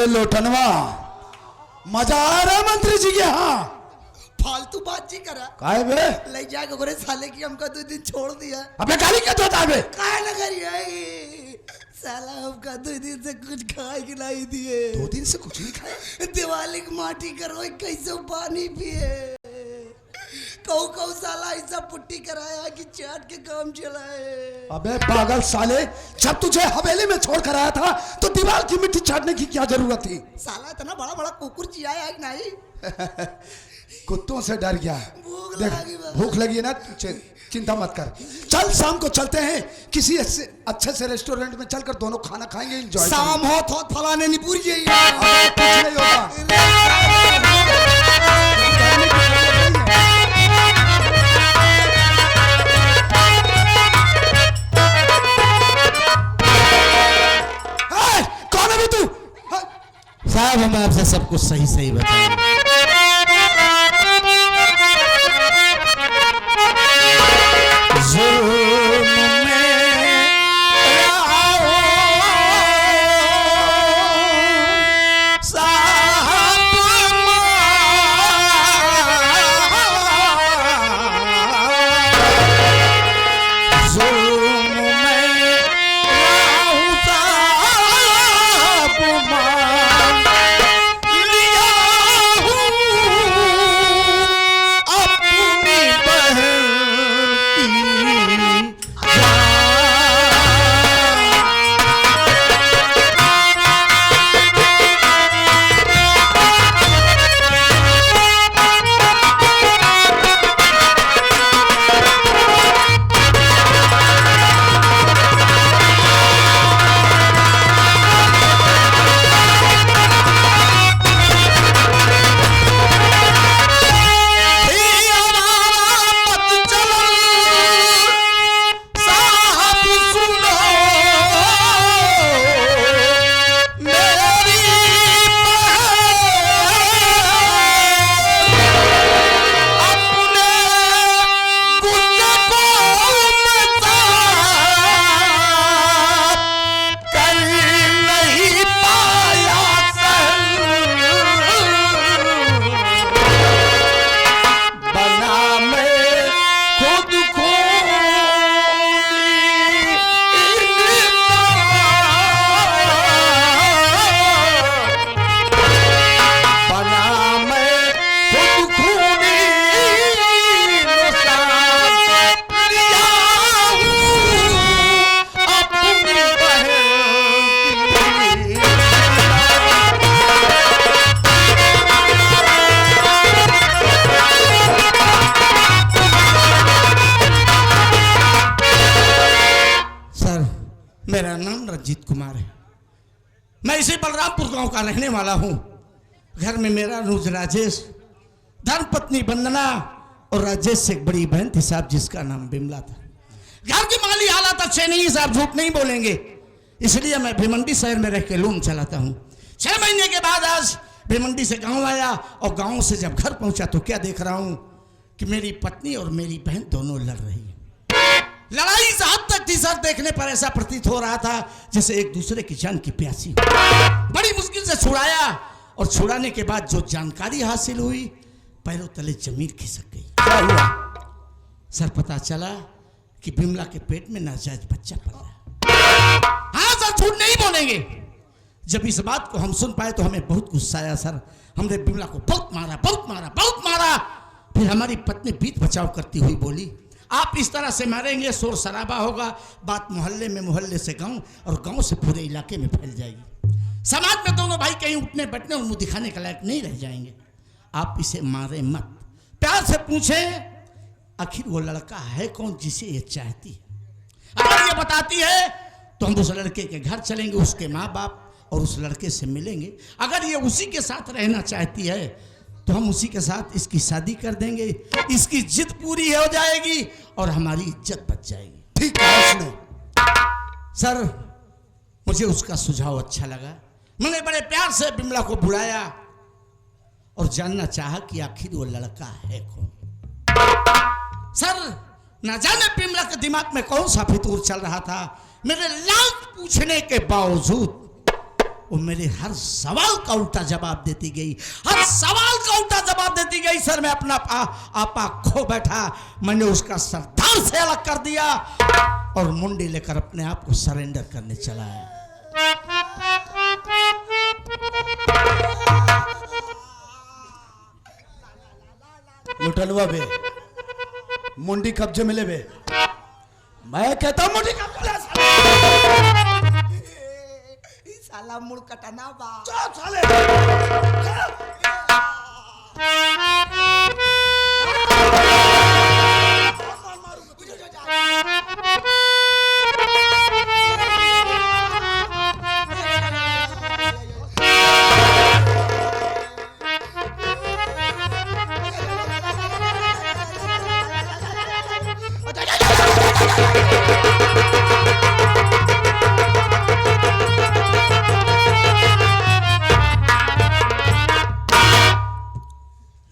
अबे लोटनवा, मजा आ रहा है मंत्री जी के यहाँ? फालतू बात जी करा काहे बे? ले जाके गोरे साले की हमका 2 दिन छोड़ दिया। अबे गाली क्या देता बे? काहे ना करिए साला, हमका 2 दिन से कुछ खाए के नहीं दिए। 2 दिन से कुछ नहीं खाया? दिवाली की माटी करो कैसे पानी पिए, कौ साला ऐसा पुट्टी कराया कि चाट के काम चलाए। अबे पागल साले, जब तुझे हवेली में छोड़ कर आया था तो दीवार की मिट्टी चाटने की क्या जरूरत थी? साला इतना बड़ा बड़ा कुकुर चियाया है नहीं। कुत्तों से डर गया। भूख देख, लगी बा। भूख लगी है ना, चिंता मत कर। चल शाम को चलते हैं किसी अच्छे से रेस्टोरेंट में, चलकर दोनों खाना खाएंगे, एंजॉय। शाम हो तो फलाने नहीं पूरी कुछ नहीं होगा। कौन है तू? साहब हम आपसे सब कुछ सही सही बताएंगे। मेरा नाम रंजीत कुमार है। मैं इसी बलरामपुर गांव का रहने वाला हूं। घर में मेरा अनुज राजेश, धर्मपत्नी वंदना और राजेश से एक बड़ी बहन थी साहब, जिसका नाम बिमला था। घर की माली हालत अच्छे नहीं साहब, झूठ नहीं बोलेंगे, इसलिए मैं भिमंडी शहर में रह के लूम चलाता हूं। 6 महीने के बाद आज भिमंडी से गांव आया और गांव से जब घर पहुंचा तो क्या देख रहा हूं कि मेरी पत्नी और मेरी बहन दोनों लड़ रही है। लड़ाई इस हद तक थी सर, देखने पर ऐसा प्रतीत हो रहा था जैसे एक दूसरे की जान की प्यासी हो। बड़ी मुश्किल से छुड़ाया और छुड़ाने के बाद जो जानकारी हासिल हुई, पैरों तले जमीन खिसक गई। क्या हुआ सर? पता चला कि बिमला के पेट में नाजायज बच्चा पल रहा है। हाँ सर, झूठ नहीं बोलेंगे। जब इस बात को हम सुन पाए तो हमें बहुत गुस्सा आया सर। हमने बिमला को बहुत मारा, बहुत मारा, बहुत मारा। फिर हमारी पत्नी बीच बचाव करती हुई बोली, आप इस तरह से मारेंगे शोर शराबा होगा, बात मोहल्ले में, मोहल्ले से गांव और गांव से पूरे इलाके में फैल जाएगी। समाज में दोनों भाई कहीं उठने बैठने और मुंह दिखाने के लायक नहीं रह जाएंगे। आप इसे मारे मत, प्यार से पूछें आखिर वो लड़का है कौन जिसे ये चाहती है। अगर ये बताती है तो हम उस लड़के के घर चलेंगे, उसके माँ बाप और उस लड़के से मिलेंगे। अगर ये उसी के साथ रहना चाहती है तो हम उसी के साथ इसकी शादी कर देंगे, इसकी जिद पूरी हो जाएगी और हमारी इज्जत बच जाएगी। ठीक है उसने। सर मुझे उसका सुझाव अच्छा लगा। मैंने बड़े प्यार से बिमला को बुलाया और जानना चाहा कि आखिर वो लड़का है कौन। सर ना जाने बिमला के दिमाग में कौन सा फितूर चल रहा था, मेरे लाख पूछने के बावजूद वो मेरे हर सवाल का उल्टा जवाब देती गई, हर सवाल का उल्टा जवाब देती गई। सर मैं अपना आपा खो बैठा, मैंने उसका सरदार से अलग कर दिया और मुंडी लेकर अपने आप को सरेंडर करने चला है। लुटलुआ बे, मुंडी कब्जे में ले बे, मैं कहता हूं मुंडी कब्जे में ले। साला मुड़ कटना बा। चल साले।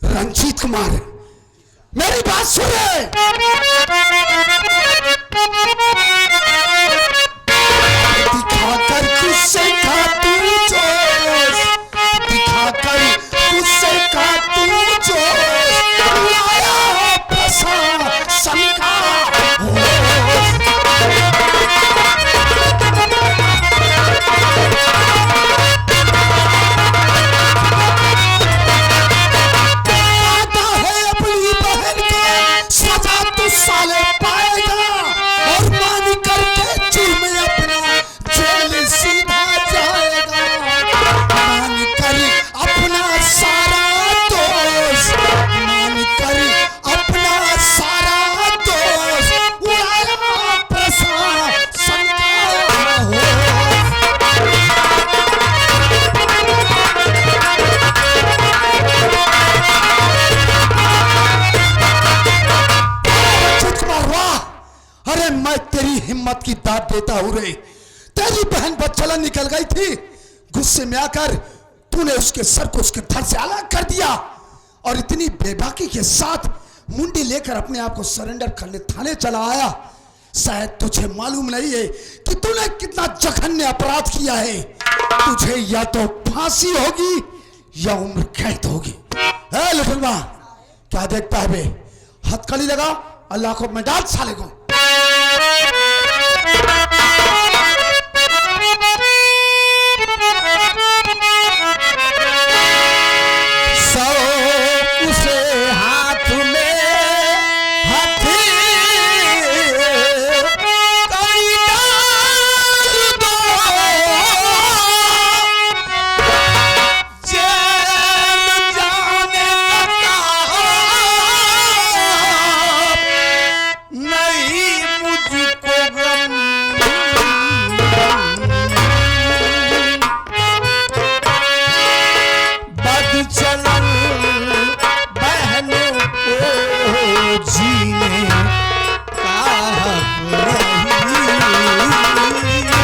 रंजीत कुमार, मेरी बात सुने। दिखाकर गुस्से का तू जोश, दिखाकर गुस्से का तू जोश, लाया है प्रशासन का होश। आता है अपनी बहन का सजा तू साले पाएगा, और मान करके जुर्म अपना जेल सीधा जाएगा। मान कर अपना सारा दोष, मान कर अपना सारा दोष, उड़ाया प्रशासन का होश। अरे मैं तेरी हिम्मत की दाद देता हूं रे। तेरी बहन बदचलन निकल गई थी, गुस्से में आकर तूने उसके सर को उसके धड़ से अलग कर दिया और इतनी बेबाकी के साथ मुंडी लेकर अपने आप को सरेंडर करने थाने चला आया। शायद तुझे मालूम नहीं है कि तूने कितना जघन्य अपराध किया है। तुझे या तो फांसी होगी या उम्र कैद होगी। है लखनवा, क्या देखता है बे? हथकड़ी लगा, अल्लाह को मैं डांट साले को। सौ उसे हाथ में हथी कड़ी डाल दो, चैन जाने का नहीं मुझको गम। बदचलन बहनों को जीने का हक नहीं।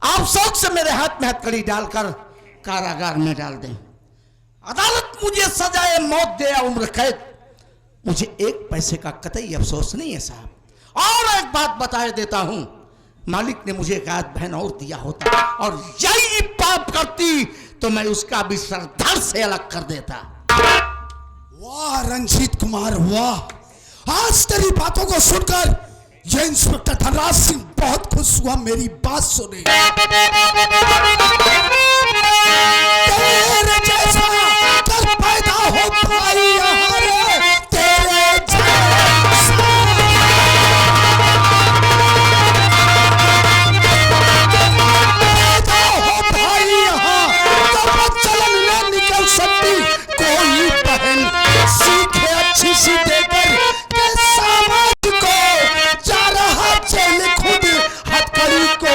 आप शौक से मेरे हाथ में हथकड़ी डालकर कारागार में डाल दें। अदालत मुझे सजाए मौत दे या उम्र कैद, मुझे एक पैसे का कतई अफसोस नहीं है साहब। और एक बात बताए देता हूं, मालिक ने मुझे एक आध बहन और दिया होता और यही पाप करती तो मैं उसका भी सरदार से अलग कर देता। वाह रंजीत कुमार वाह, आज तेरी बातों को सुनकर ये इंस्पेक्टर धनराज सिंह बहुत खुश हुआ मेरी बात सुने। तेरे जैसा कर पैदा हो भाई यहाँ रे, तेरे जैसा पैदा हो भाई यहाँ, तब चलन न निकल सकती कोई बहन। सीखे अच्छी सी देकर के समाज को, जा रहा जेल खुद हथकड़ी को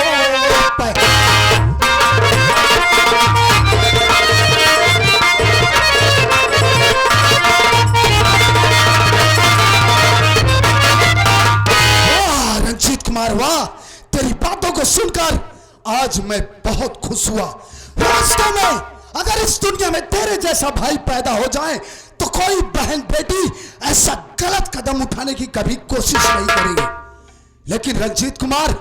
वाह रंजीत कुमार वाह, तेरी बातों को सुनकर आज मैं बहुत खुश हुआ। वास्तव में अगर इस दुनिया में तेरे जैसा भाई पैदा हो जाए तो कोई बहन बेटी ऐसा गलत कदम उठाने की कभी कोशिश नहीं करेगी। लेकिन रंजीत कुमार,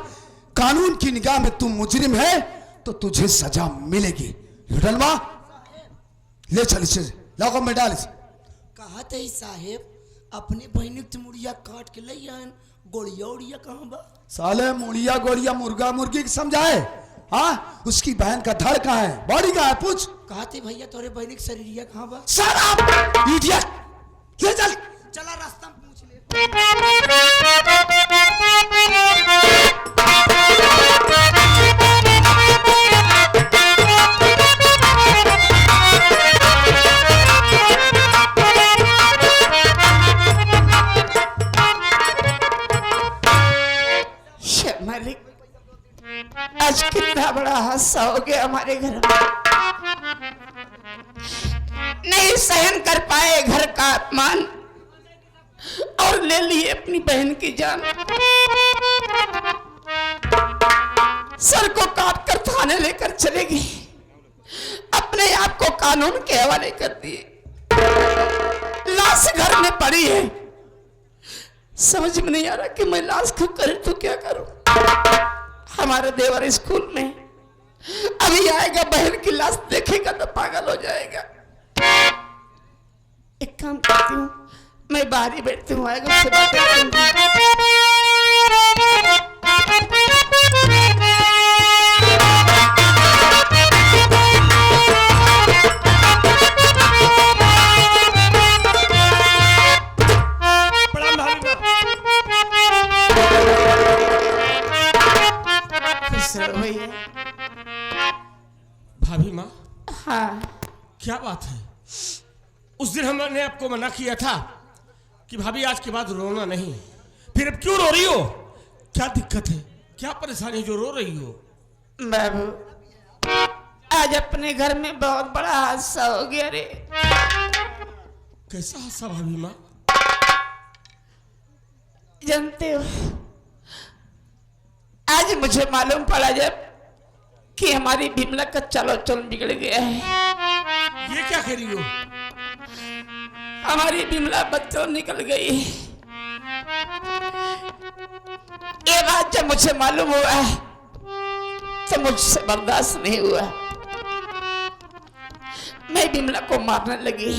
कानून की निगाह में तू मुजरिम है तो तुझे सजा मिलेगी। लुटलमा ले चल इसे, लागो में डाल इसे। कहा थे साहेब अपने बहन के मुड़िया काट के ले आन, गोड़िया उड़िया कहाँ बा? साले मुड़िया गोड़िया मुर्गा मुर्गी की समझाए। हाँ, उसकी बहन का धड़ कहाँ है, बॉडी कहाँ है, पूछ। कहा थे भैया तोरे बहन के शरीरिया कहाँ बा? Shut up, idiot! ले चल। चला रास्ता में पूछ ले। मालिक, आज कितना बड़ा हादसा हो गया हमारे घर में। नहीं सहन कर पाए घर का अपमान और ले लिए अपनी बहन की जान। सर को काट कर थाने लेकर चले गई, अपने आप को कानून के हवाले कर दिए। लाश घर में पड़ी है, समझ में नहीं आ रहा कि मैं लाश को करूं तो क्या करूं। हमारा देवर स्कूल में अभी आएगा, बहन की लाश देखेगा तो पागल हो जाएगा। एक काम करती हूँ, मैं बाहर ही बैठती हूँ, आएगा उससे बातें करूंगी। भाभी माँ, हाँ, क्या बात है? उस दिन हमने आपको मना किया था कि भाभी आज के बाद रोना नहीं, फिर अब क्यों रो रही हो? क्या दिक्कत है, क्या परेशानी जो रो रही हो? बाबू, आज अपने घर में बहुत बड़ा हादसा हो गया रे। कैसा हादसा भाभी माँ? जानते हो, आज मुझे मालूम पड़ा जब कि हमारी बिमला का चालो चल बिगड़ गया है। ये क्या कह रही हो? हमारी बिमला बच्चों निकल गई। ये बात जब मुझे मालूम हुआ तो मुझसे बर्दाश्त नहीं हुआ, मैं बिमला को मारने लगी।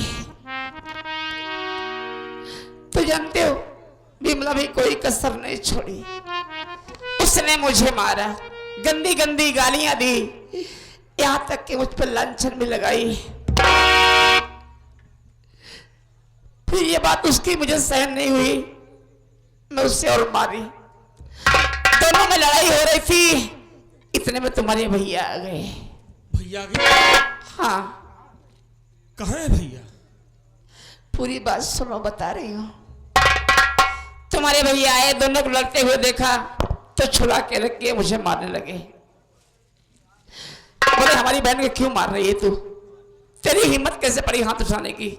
तो जानते हो, बिमला भी कोई कसर नहीं छोड़ी, उसने मुझे मारा, गंदी गंदी गालियां दी, यहां तक कि मुझ पर लांछन भी लगाई। फिर ये बात उसकी मुझे सहन नहीं हुई, मैं उससे और मारी। दोनों में लड़ाई हो रही थी, इतने में तुम्हारे भैया आ गए। भैया आ गए? हाँ। कहाँ है भैया? पूरी बात सुनो, बता रही हूँ। तुम्हारे भैया आए, दोनों को लड़ते हुए देखा तो छुड़ा के रख के मुझे मारने लगे। बोले हमारी बहन को क्यों मार रही है तू? तेरी हिम्मत कैसे पड़ी हाथ उठाने की?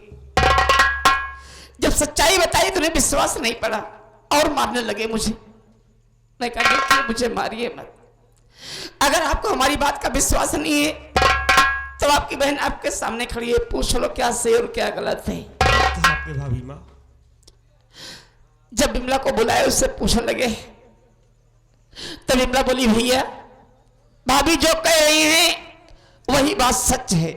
जब सच्चाई बताई तुम्हें विश्वास नहीं पड़ा और मारने लगे मुझे। मैं कहा देखिए, मुझे मारिए मत। अगर आपको हमारी बात का विश्वास नहीं है तो आपकी बहन आपके सामने खड़ी है, पूछ लो क्या सही और क्या गलत है। आपने भाभी माँ? जब बिमला को बुलाए उससे पूछने लगे तो बिमला बोली भैया, भाभी जो कह रही हैं वही बात सच है।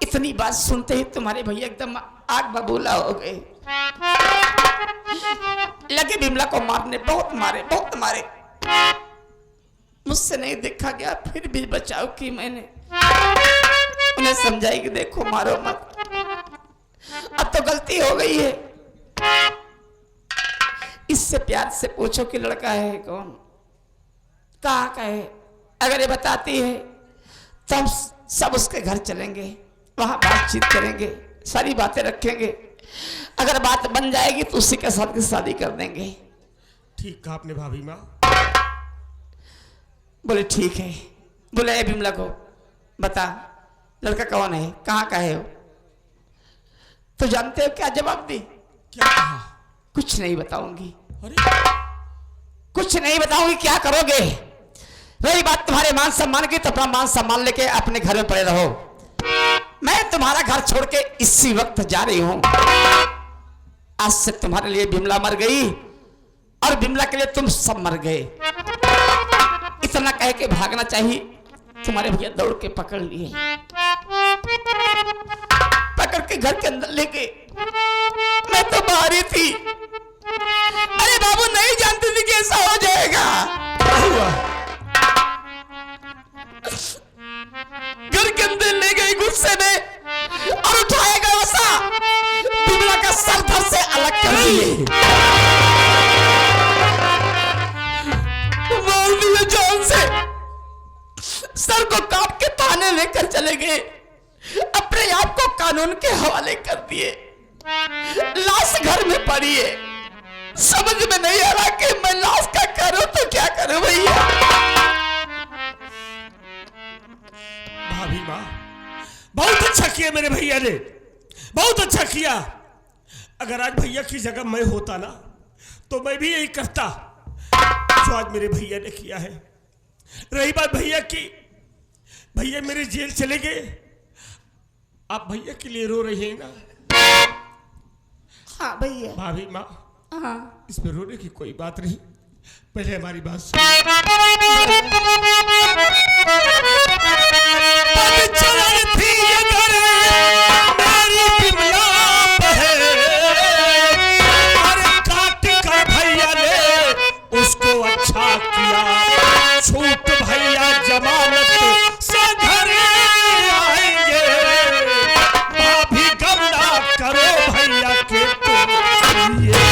इतनी बात सुनते ही तुम्हारे भैया एकदम आग बबूला हो गए। लगे बिमला को मारने, बहुत मारे, बहुत मारे। मुझसे नहीं देखा गया, फिर भी बचाव की मैंने। उन्हें समझाई कि देखो मारो मत, अब तो गलती हो गई है। इससे प्यार से पूछो कि लड़का है कौन, कहाँ का है। अगर ये बताती है तो हम सब उसके घर चलेंगे, वहां बातचीत करेंगे, सारी बातें रखेंगे। अगर बात बन जाएगी तो उसी के साथ की शादी कर देंगे। ठीक कहा आपने भाभी माँ। बोले ठीक है। बोले ए बिमला को बता लड़का कौन है, कहाँ का है वो। तो जानते हो क्या जवाब दी? क्या कहा? कुछ नहीं बताऊंगी। अरे कुछ नहीं बताऊंगी, क्या करोगे? रही बात तुम्हारे मान सम्मान की तो अपना मान सम्मान लेके अपने घर में पड़े रहो। मैं तुम्हारा घर छोड़ के इसी वक्त जा रही हूं। आज से तुम्हारे लिए बिमला मर गई और बिमला के लिए तुम सब मर गए। इतना कह के भागना चाहिए, तुम्हारे भैया दौड़ के पकड़ लिए, पकड़ के घर के अंदर लेके। मैं तो बाहर ही थी। अरे बाबू नहीं जानती थी कि ऐसा हो जाएगा। घर के अंदर ले गई गुस्से में और उठाएगा वसा बिमला का सर धड़ से अलग कर दिए, मार दिए जान से। सर को काट के थाने लेकर चले गए, अपने आप को कानून के हवाले कर दिए। लाश घर में पड़ी है, समझ में नहीं आ रहा कि मैं लाश का करूं तो क्या करूं भैया। भाभी माँ, बहुत अच्छा किया मेरे भैया ने, बहुत अच्छा किया। अगर आज भैया की जगह मैं होता ना तो मैं भी यही करता जो आज मेरे भैया ने किया है। रही बात भैया की, भैया मेरे जेल चले गए। आप भैया के लिए रो रही हैं ना? हाँ भैया। भाभी माँ, हाँ इसमें रोने की कोई बात नहीं, पहले हमारी बात सुन। उसको अच्छा किया, छूट भैया जमानत से घर आएंगे। भाभी गम ना करो भैया के तुम लिए।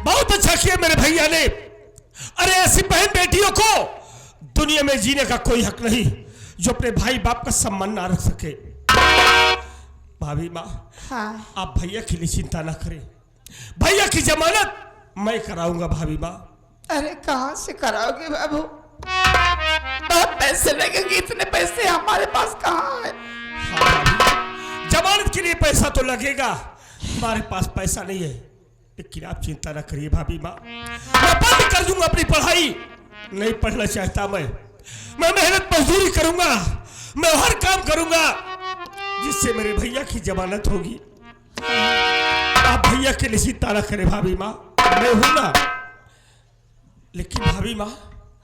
बहुत अच्छा किया मेरे भैया ने। अरे ऐसी बहन बेटियों को दुनिया में जीने का कोई हक नहीं जो अपने भाई बाप का सम्मान ना रख सके। भाभी माँ, हाँ। आप भैया के लिए चिंता ना करें, भैया की जमानत मैं कराऊंगा। भाभी माँ, अरे कहाँ से कराओगे बाबू, बहुत पैसे लगेंगे, इतने पैसे हमारे पास कहाँ है। हाँ भाभी, जमानत के लिए पैसा तो लगेगा, हमारे पास पैसा नहीं है, लेकिन आप चिंता ना करिए भाभी माँ। मैं बंद कर दूंगा अपनी पढ़ाई, नहीं पढ़ना चाहता मैं मेहनत मजदूरी करूंगा, मैं हर काम करूंगा जिससे मेरे भैया की जमानत होगी। आप भैया के लिए चिंता ना करें भाभी माँ, मैं हूं ना। लेकिन भाभी माँ,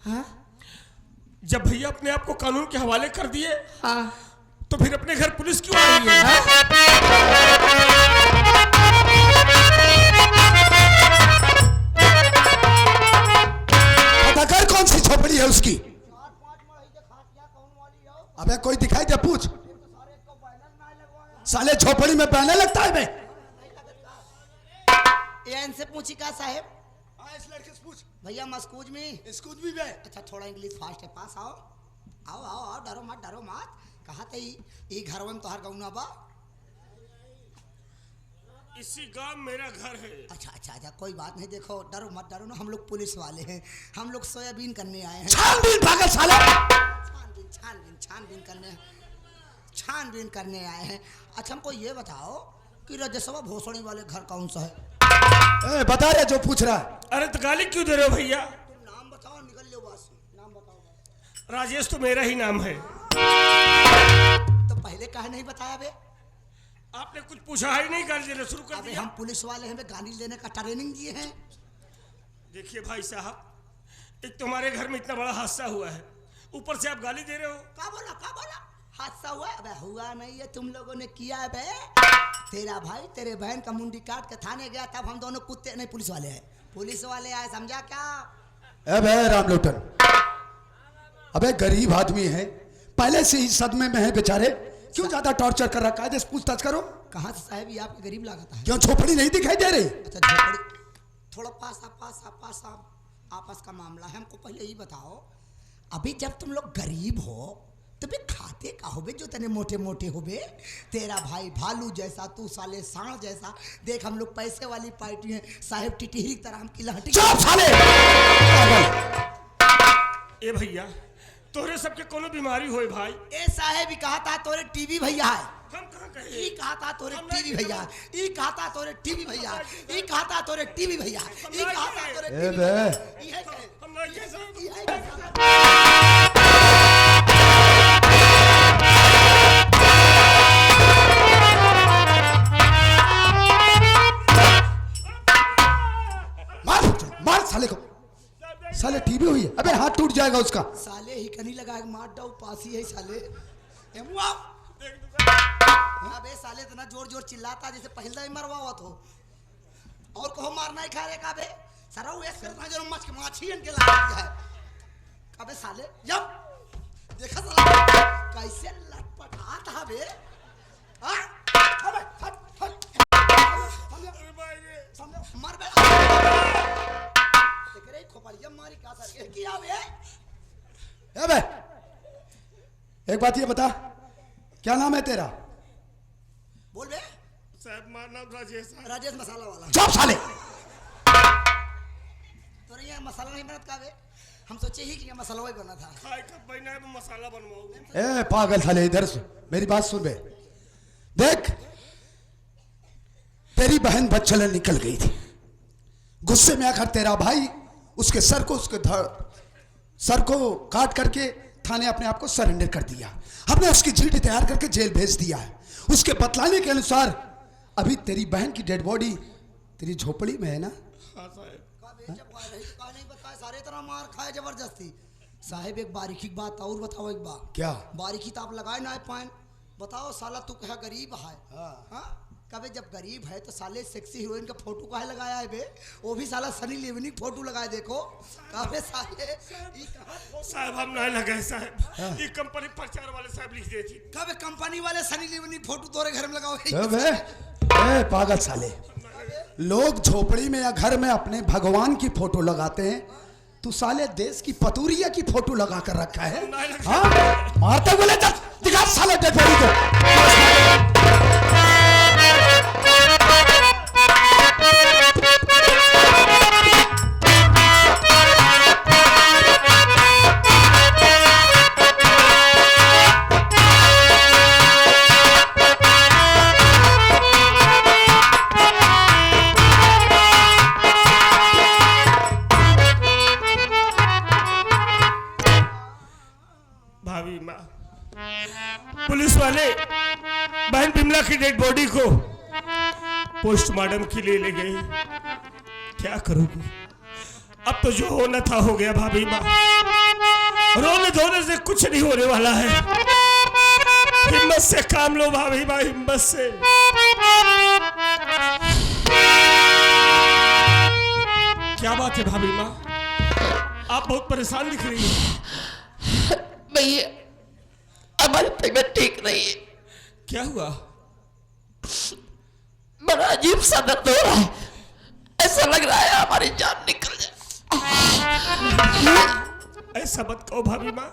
हाँ? जब भैया अपने आप को कानून के हवाले कर दिए, हाँ। तो फिर अपने घर पुलिस क्यों आ रही है? पता कर कौन सी झोपड़ी है उसकी। अबे कोई दिखाई दे, पूछ। साले झोपड़ी में बैनर लगता है बे। ये इनसे पूछी का साहेब। इस लड़के से पूछ। भैया मस्कूज में स्कूल भी बे। अच्छा थोड़ा इंग्लिश फास्ट है, पास आओ आओ आओ आओ, डरो मत डरो मत। कहा थे ये घर में तोहार गौना बा? इसी गांव मेरा घर है। अच्छा अच्छा अच्छा, कोई बात नहीं, देखो डरो मत डरो ना, हम लोग पुलिस वाले हैं, हम लोग सोयाबीन करने आए हैं। छानबीन पागल साला। छानबीन छानबीन छानबीन करने आए हैं। अच्छा हमको ये बताओ कि राजस्व भोसड़ी वाले घर कौन सा है? बता रहे जो पूछ रहा है। अरे तो गाली क्यों दे रहे हो भैया? तुम नाम बताओ, निकल लो बस, नाम बताओ। राजेश तो मेरा ही नाम है। तो पहले काहे नहीं बताया बे? आपने कुछ पूछा ही नहीं, गाली देना शुरू कर अबे दिया। हम पुलिस वाले हैं, गाली लेने का ट्रेनिंग दिए हैं। देखिए भाई साहब, एक तो हमारे घर में इतना बड़ा हादसा हुआ है, ऊपर से आप गाली दे रहे हो। का बोला हादसा हुआ? अबे हुआ नहीं है, तुम लोगों ने किया है बे। तेरा भाई तेरे बहन का मुंडी काट के थाने गया, तब हम दोनों कुत्ते नहीं पुलिस वाले आए, समझा क्या? अबे रामलोटन, अबे गरीब आदमी है, पहले से ही सदमे में है बेचारे, क्यों ज्यादा टॉर्चर कर रखा है? पूछताछ करो। कहाँ से साहब ये आपके गरीब लागत है? क्यों झोपड़ी नहीं दिखाई दे रही? अच्छा झोपड़ी, थोड़ा पास आपस का मामला है, हमको पहले ही बताओ। अभी जब तुम लोग गरीब हो तो भी खाते का होबे जो तने मोटे मोटे होबे? तेरा भाई भालू जैसा, तू साले सांड जैसा। देख हम लोग पैसे वाली पार्टी है साहेब, टिटिहरी की तरह हम की लहटी। चुप साले! ए भैया तोरे सबके कोनो बीमारी होए भाई? ए साहेब ही कहा था तोरे टीवी भैया है। हम कहाँ कहे? ई कहा था तोरे टीवी भैया, ई कहा था तोरे टीवी भैया, ई कहा था तोरे टीवी भैया, ई कहा था तोरे ए टीवी बे, भैया। ई है के? हम नहीं कहे साहब। ई है के? मार साले को, साले टीवी हुई है। अबे हाथ टूट जाएगा उसका। साले ही कनी लगा के मार डाउ, पासी है साले। एमुआ अबे साले इतना जोर जोर चिल्लाता जैसे पहले ही मरवावत हो। और कहो मारना ही खा रे का बे सारा वो ऐसे करता जो मच के माछी इनके लगा दिया है। कबे साले जब देखा साला कैसे लटपटा था बे। हां अबे हट समझो मर बे तेरे खोपड़िया मारी का सर किया बे। ए बे, एक बात ये बता, क्या नाम है तेरा? बोल बे। साहब मारना राजेश मसाला वाला। चुप साले! तोरे यहाँ मसाला नहीं बनत का बे? हम सोचे ही कि ये मसाला वही बना था। खाए कब बना है मसाला बनवाओ। ए पागल साले, इधर से मेरी बात सुन बे। देख तेरी बहन बच्चलन निकल गई थी, गुस्से में आकर तेरा भाई उसके सर को काट करके थाने अपने आप को सरेंडर कर दिया। हमने उसकी चीटी तैयार करके जेल भेज दिया है। उसके बतलाने के अनुसार अभी तेरी बहन की डेड बॉडी तेरी झोपड़ी में है ना? हाँ साहब। नहीं बताए सारे तरह मार खाए जबरदस्ती। साहेब एक बारीकी बात और बताओ, एक बात क्या? बारीकी तो आप लगाए ना पान। बताओ साला तू कहा गरीब है? हाँ कबे जब गरीब है तो साले सेक्सी हीरोइन का फोटो काहे लगाया है बे? वो भी साला सनी लियोनी फोटो लगाए देखो। कबे साले साहब हम नहीं लगाए साहब, ये कंपनी प्रचार वाले साहब लिख दे थी। कबे कंपनी वाले सनी लियोनी फोटो तोरे घर में लगाओ। ए पागल साले, लोग झोपड़ी में या घर में अपने भगवान की फोटो लगाते हैं, तू साले देश की पतूरिया की फोटो लगा कर रखा है। हाँ मारते बोले दिखा साले डेड बॉडी को। भाभी माँ पुलिस वाले बहन बिमला की डेड बॉडी को पोस्टमार्टम के लिए ले गए। क्या करोगी? अब तो जो होना था हो गया भाभी माँ। रोने धोने से कुछ नहीं होने वाला है। हिम्मत से काम लो भाभी माँ, हिम्मत से। क्या बात है भाभी माँ, आप बहुत परेशान दिख रही है। भैया हमारी तबीयत ठीक नहीं है। क्या हुआ? बड़ा अजीब सा दर्द हो रहा है, ऐसा लग रहा है हमारी जान निकल जाए। ऐसा मत कहो भाभी माँ,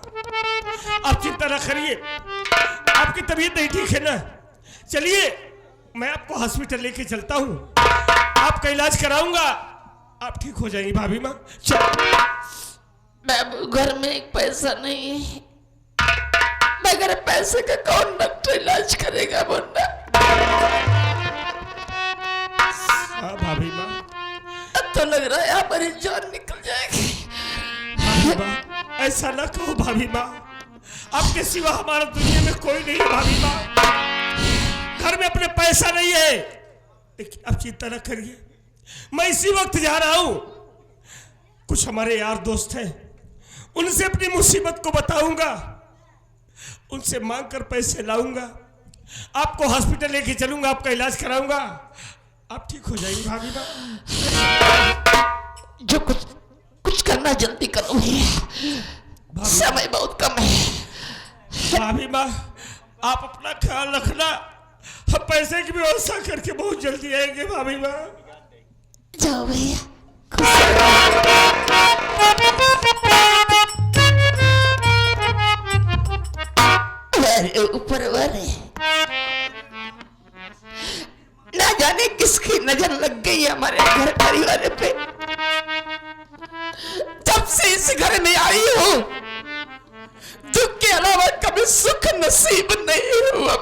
आप चिंता न करिए। आपकी तबीयत नहीं ठीक है ना? चलिए मैं आपको हॉस्पिटल लेके चलता हूँ, आपका इलाज कराऊंगा, आप ठीक हो जाएंगी भाभी माँ। चलो। मैं घर में एक पैसा नहीं है, मगर पैसे का कौन डॉक्टर इलाज करेगा मुन्ना? हाँ भाभी माँ। तो लग रहा है हमारी जान निकल जाएगी। भाभी माँ ऐसा ना कहो भाभी माँ, आपके सिवा हमारा दुनिया में कोई नहीं है भाभी माँ। घर में अपने पैसा नहीं है, लेकिन आप चिंता न करिए, मैं इसी वक्त जा रहा हूँ। कुछ हमारे यार दोस्त हैं, उनसे अपनी मुसीबत को बताऊंगा, उनसे मांग कर पैसे लाऊंगा, आपको हॉस्पिटल लेके चलूंगा, आपका इलाज कराऊंगा, आप ठीक हो जाएंगे भाभी माँ। जो कुछ करना जल्दी करो, समय बहुत कम है। भाभी माँ आप अपना ख्याल रखना, हम पैसे की व्यवस्था करके बहुत जल्दी आएंगे भाभी माँ। जाओ भैया। ऊपर वाले ना जाने किसकी नजर लग गई है हमारे घर परिवार पे। जब से इस घर में आई हूँ दुख के अलावा कभी सुख नसीब नहीं हुआ।